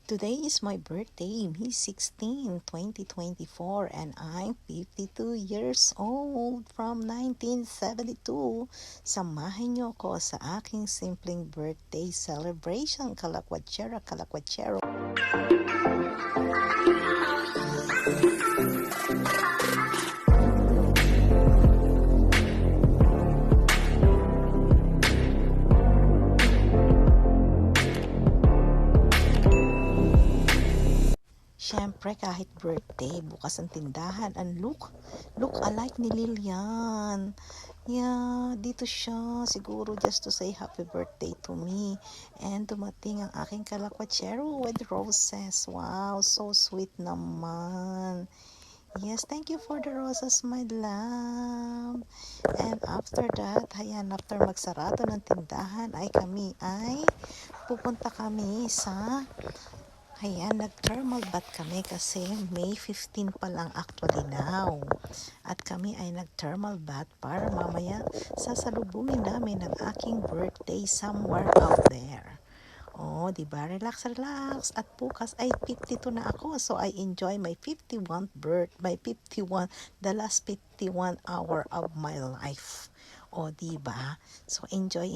Today is my birthday, May 16, 2024, and I'm 52 years old from 1972. Samahan niyo ko sa aking simpleng birthday celebration. Kalakwachera, kalakwachero. Siyempre, kahit birthday, bukas ang tindahan. And look alike ni Lilian. Yeah, dito siya. Siguro just to say happy birthday to me. And dumating ang aking kalakwachero with roses. Wow, so sweet naman. Yes, thank you for the roses, my love. And after that, after magsarado ng tindahan, kami ay pupunta kami sa nag-thermal bath kami kasi May 15 pa lang actually now. At kami ay nag-thermal bath para mamaya sasalubungin namin ang aking birthday somewhere out there. Oh, diba? Relax, relax. At bukas ay 52 na ako. So, I enjoy my 51st the last 51 hour of my life. O, diba? So, enjoy.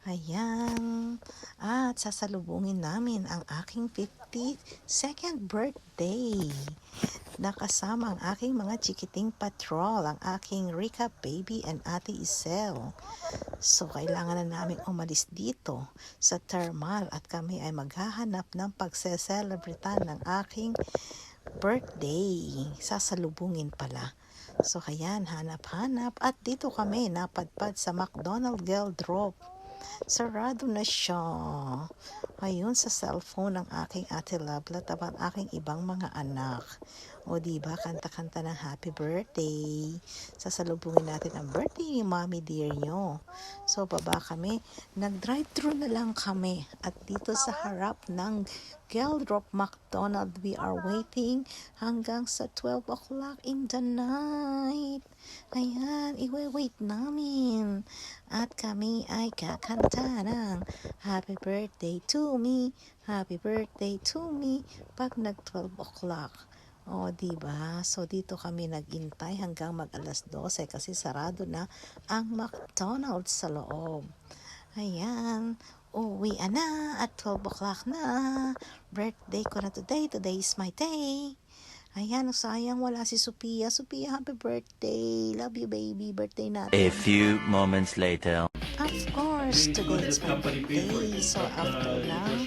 Ayan. At sasalubungin namin ang aking 52nd birthday. Nakasama ang aking mga chikiting patrol, ang aking Rika baby and Ate Isel. So, kailangan na namin umalis dito sa thermal at kami ay maghahanap ng pagseselebritan ng aking birthday. Sasalubungin pala. So, ayan, hanap-hanap. At dito kami napadpad sa McDonald Geldrop. Sarado na siya. Ayun, sa cellphone ng aking Ate Lablat at ang aking ibang mga anak. O diba, kanta-kanta ng happy birthday. Sasalubungin natin ang birthday ni Mommy dear nyo. So, baba kami. Nag-drive-thru na lang kami. At dito sa harap ng Geldrop McDonald, we are waiting hanggang sa 12 o'clock in the night. Ayan, iwe-wait namin. At kami ay kakanta ng happy birthday to me, happy birthday to me pag nag 12 o'clock. O, diba? So, dito kami nagintay hanggang mag-alas 12 kasi sarado na ang McDonald's sa loob. Ayan. Uwi na at 12 o'clock na. Birthday ko na today. Today is my day. Ayan, sayang wala si Sophia. Sophia, happy birthday. Love you, baby. Birthday natin. A few moments later. Of course, today is my birthday. So, after lang,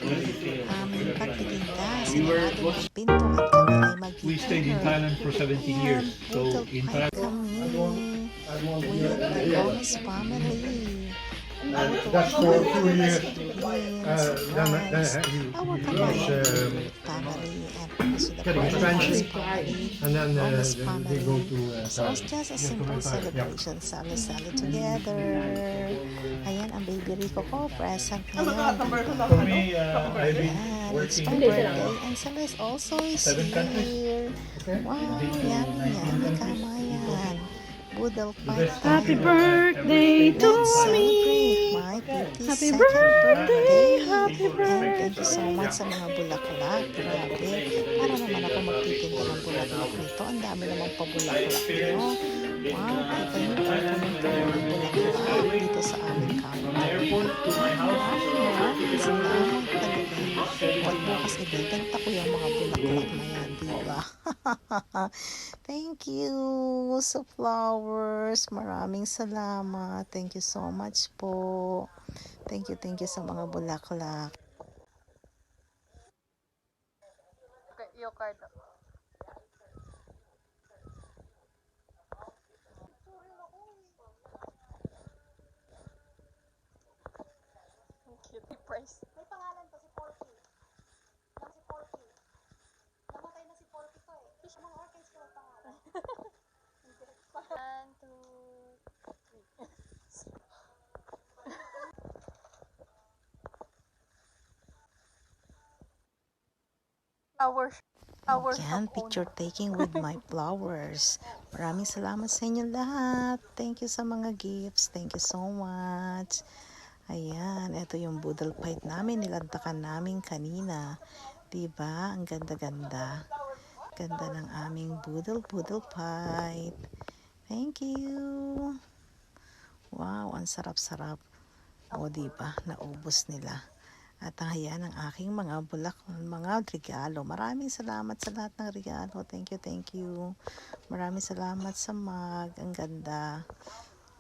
aming pagtitinda, sinarado ng pinto at kami ay mag-dinner. We stayed in Thailand for 17 years. So, in Thailand, kami with the Gomez family. That's for 2 years. Our family and also the Getting Gomez expensive. family. And then Gomez they family. go to So it's just a simple celebration. Salo-salo together. Ayan, ang baby Rico ko, present ngayon. for me, I've been Ayan, it's working my birthday. And Celeste also is 7 countries. here. Wow, yummy yan. Tama yan. Budal fight. Happy birthday to me. My 52nd Happy birthday, happy And thank you so much sa mga bulaklak. Grabe. Para naman ako magtitinda ng bulaklak nito. Ang dami namang pabulaklak nyo. Wow, kita nyo ang punong-puno ng bulaklak dito sa aming counter. Maraming salamat talaga. At bukas ibebenta ko yung mga bulaklak na yan, diba? Thank you sa flowers. Maraming salamat. Thank you so much po. Thank you sa mga bulaklak. Your card. Cute price. May pangalan to, si Porky. Lang si Porky. Namatay na si Porky to eh. Fish mga orchids ko ang pangalan. 1, 2, 3. Flowers. Yan, picture taking with my flowers. Maraming salamat sa inyo lahat. Thank you sa mga gifts. Thank you so much. Ayan, ito yung boodle fight namin. Nilantakan namin kanina. Diba? Ang ganda-ganda. Ganda ng aming boodle fight. Thank you. Wow, ang sarap-sarap. O, diba? Naubos nila. At ayan ang aking mga mga regalo. Maraming salamat sa lahat ng regalo. Thank you. Maraming salamat sa mug. Ang ganda.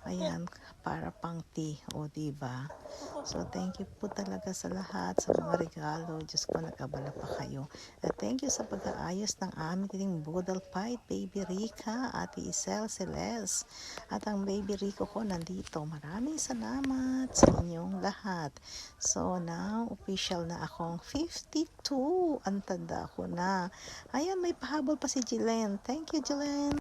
Ayan, para pang tea. O, diba? So, thank you po talaga sa lahat, sa mga regalo. Diyos ko, nag-abala pa kayo. At thank you sa pag-aayos ng aming boodle fight, Baby Rica, Ate Isel Celeste. At ang Baby Rico ko nandito. Maraming salamat sa inyong lahat. So, now, official na akong 52. Ang tanda ko na. Ayan, may pahabol pa si Jilen. Thank you, Jilen.